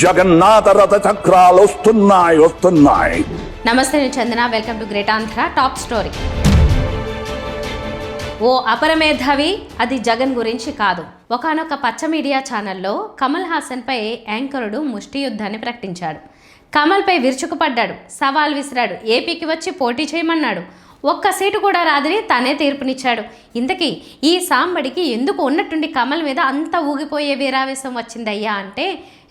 జగన్నాథ రథ చక్రాలు వస్తున్నాయి. నమస్తే, నేను Chandana. Welcome to great Andhra top story. ఓ అపరమేధావి, అది జగన్ గురించి కాదు. ఒకానొక పచ్చ మీడియా ఛానల్లో కమల్ హాసన్పై యాంకరుడు ముష్టి యుద్ధాన్ని ప్రకటించాడు. కమల్పై విరుచుకుపడ్డాడు, సవాల్ విసిరాడు, ఏపీకి వచ్చి పోటీ చేయమన్నాడు. ఒక్క సీటు కూడా రాదని తనే తీర్పునిచ్చాడు. ఇంతకీ ఈ సాంబడికి ఎందుకు ఉన్నట్టుండి కమల్ మీద అంత ఊగిపోయే వీరావేశం వచ్చిందయ్యా అంటే,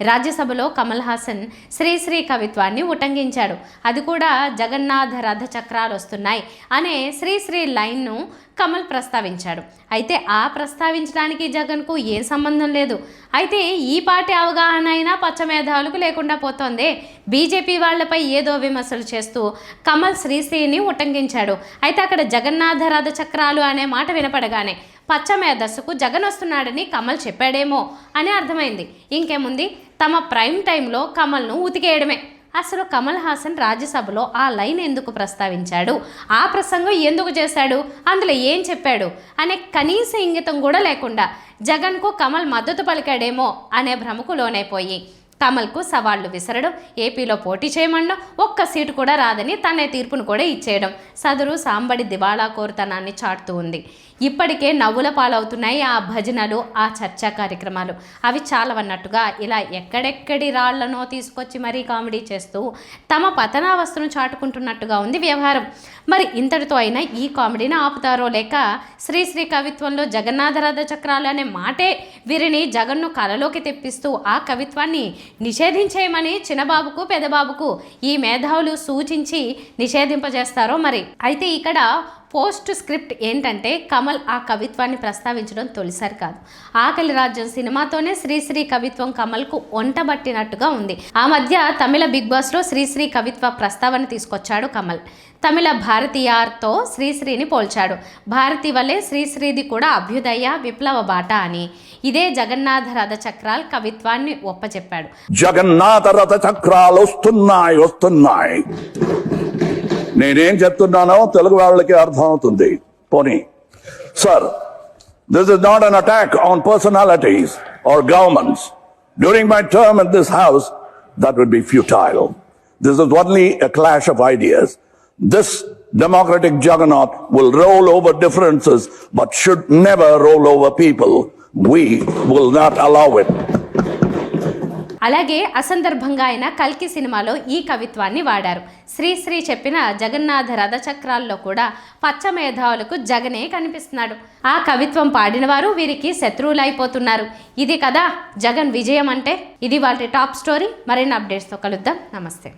రాజ్యసభలో కమల్ హాసన్ శ్రీశ్రీ కవిత్వాన్ని ఉటంకించాడు. అది కూడా జగన్నాథ రథ చక్రాలు వస్తున్నాయి అనే శ్రీశ్రీ లైన్ను కమల్ ప్రస్తావించాడు. అయితే ఆ ప్రస్తావించడానికి జగన్కు ఏ సంబంధం లేదు. అయితే ఈ పార్టీ అవగాహన అయినా పచ్చమేధావులకు లేకుండా పోతోంది. బీజేపీ వాళ్లపై ఏదో విమర్శలు చేస్తూ కమల్ శ్రీశ్రీని ఉటంకించాడు. అయితే అక్కడ జగన్నాథ రథ చక్రాలు అనే మాట వినపడగానే పచ్చ మేధస్సుకు జగన్ వస్తున్నాడని కమల్ చెప్పాడేమో అని అర్థమైంది. ఇంకేముంది, తమ ప్రైమ్ టైంలో కమల్ను ఉతికేయడమే. అసలు కమల్ హాసన్ రాజ్యసభలో ఆ లైన్ ఎందుకు ప్రస్తావించాడు, ఆ ప్రసంగం ఎందుకు చేశాడు, అందులో ఏం చెప్పాడు అనే కనీస ఇంగితం కూడా లేకుండా జగన్కు కమల్ మద్దతు పలికాడేమో అనే భ్రమకు లోనైపోయి కమల్కు సవాళ్లు విసరడం, ఏపీలో పోటీ చేయమండం, ఒక్క సీటు కూడా రాదని తన తీర్పును కూడా ఇచ్చేయడం సదరు సాంబడి దివాళా కోరుతనాన్ని చాటుతూ ఉంది. ఇప్పటికే నవ్వుల పాలవుతున్నాయి ఆ భజనలు, ఆ చర్చా కార్యక్రమాలు. అవి చాలవన్నట్టుగా ఇలా ఎక్కడెక్కడి రాళ్లనో తీసుకొచ్చి మరీ కామెడీ చేస్తూ తమ పతనావస్థను చాటుకుంటున్నట్టుగా ఉంది వ్యవహారం. మరి ఇంతటితో అయినా ఈ కామెడీని ఆపుతారో, లేక శ్రీశ్రీ కవిత్వంలో జగన్నాథ రథ చక్రాలు అనే మాటే వీరిని జగన్ను కలలోకి తెప్పిస్తూ ఆ కవిత్వాన్ని నిషేధించేయమని చిన్నబాబుకు పెదబాబుకు ఈ మేధావులు సూచించి నిషేధింపజేస్తారో మరి. అయితే ఇక్కడ పోస్ట్ స్క్రిప్ట్ ఏంటంటే, కమల్ ఆ కవిత్వాన్ని ప్రస్తావించడం తొలిసారి కాదు. ఆకలి రాజ్యం సినిమాతోనే శ్రీశ్రీ కవిత్వం కమల్కు ఒంటబట్టినట్టుగా ఉంది. ఆ మధ్య తమిళ బిగ్ బాస్లో శ్రీశ్రీ కవిత్వ ప్రస్తావన తీసుకొచ్చాడు కమల్. తమిళ భారతీయార్తో శ్రీశ్రీని పోల్చాడు. భారతి వల్లే శ్రీశ్రీది కూడా అభ్యుదయ విప్లవ బాట అని. ఇదే జగన్నాథ రథ చక్రాల్ కవిత్వాన్ని ఒప్పచెప్పాడు. జగన్నాథ రథ చక్రాలు వస్తున్నాయి. నేనేం చెప్తున్నానో తెలుగు వాళ్ళకి అర్థమవుతుంది. పోనీ sir, this is not an attack on personalities or governments. During my term in this house, that would be futile. This is only a clash of ideas. This democratic juggernaut will roll over differences but should never roll over people. We will not allow it. అలాగే అసందర్భంగా ఆయన కల్కి సినిమాలో ఈ కవిత్వాన్ని వాడారు. శ్రీశ్రీ చెప్పిన జగన్నాథ రథ చక్రాల్లో కూడా పచ్చ మేధావులకు జగనే కనిపిస్తున్నాడు. ఆ కవిత్వం పాడిన వారు వీరికి శత్రువులైపోతున్నారు. ఇది కదా జగన్ విజయం అంటే. ఇది వాళ్ళ టాప్ స్టోరీ. మరిన్ని అప్డేట్స్తో కలుద్దాం. నమస్తే.